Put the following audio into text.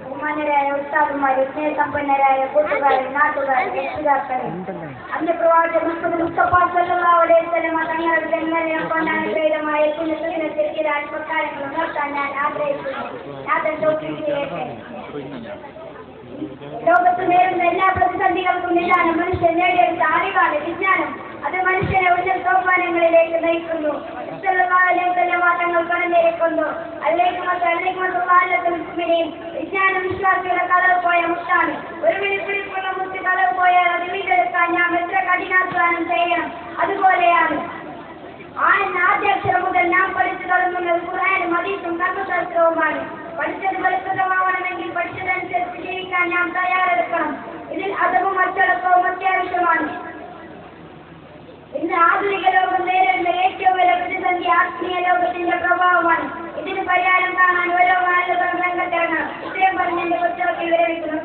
ബഹുമാനരായ ഉസ്താദുമാരെ, സ്നേഹസമ്പന്നരായ കൂട്ടുകാരെ, നാട്ടുകാരെ, രക്ഷിതാക്കളെ, അന്ന് പ്രവാചകൻ മുസ്തഫ സല്ലല്ലാഹു അലൈഹി വസല്ലം തങ്ങളുടെ ജന്മദിനം കൊണ്ടാണ് പ്രേതമായ ചില അല്പകാര്യങ്ങൾ നിർത്താൻ ഞാൻ ആഗ്രഹിക്കുന്നു. ലോകത്ത് നേരുന്ന എല്ലാ പ്രതിസന്ധികൾക്കും നിന്നാണ് മനുഷ്യൻ നേടിയെടുത്ത അറിവാണ് വിജ്ഞാനം. അത് മനുഷ്യനെ ഉന്നത സോപാനങ്ങളിലേക്ക് നയിക്കുന്നു. തങ്ങൾ കടന്നിരിക്കുന്നു. വിജ്ഞാനം വിശ്വാസിയുടെ കളവ് പോയ മുത്താണ്. ഒരു വിളിപ്പിടിപ്പുള്ള മുത്ത് കളവ് പോയാൽ അത് വീണ്ടെടുക്കാൻ നാം എത്ര കഠിനാധ്വാനം ചെയ്യണം. അതുപോലെയാണ് ആദ്യ അക്ഷരം മുതൽ നാം പഠിച്ചു തുടങ്ങുന്നത് ഖുർആനും ഹദീസും കർമ്മശാസ്ത്രവുമാണ്. പഠിച്ചത് ഫലപ്രദമാവണമെങ്കിൽ പഠിച്ചതനുസരിച്ച് ജീവിക്കാൻ നാം തയ്യാറെടുക്കണം. ഇതിൽ അതവും അച്ചടക്കവും അത്യാവശ്യമാണ്. ഇന്ന് ആധുനിക ലോകം നേരിടുന്ന ഏറ്റവും വലിയ പ്രതിസന്ധി ആത്മീയ ലോകത്തിന്റെ പ്രഭാവമാണ്. ഇതിന് പരിഹാരം കാണാൻ ഓരോ ആളുകളും രംഗത്തിറങ്ങണം. ഇത്രയും പറഞ്ഞ് എന്റെ കൊച്ചുമക്കൾ വിരമിക്കുന്നു.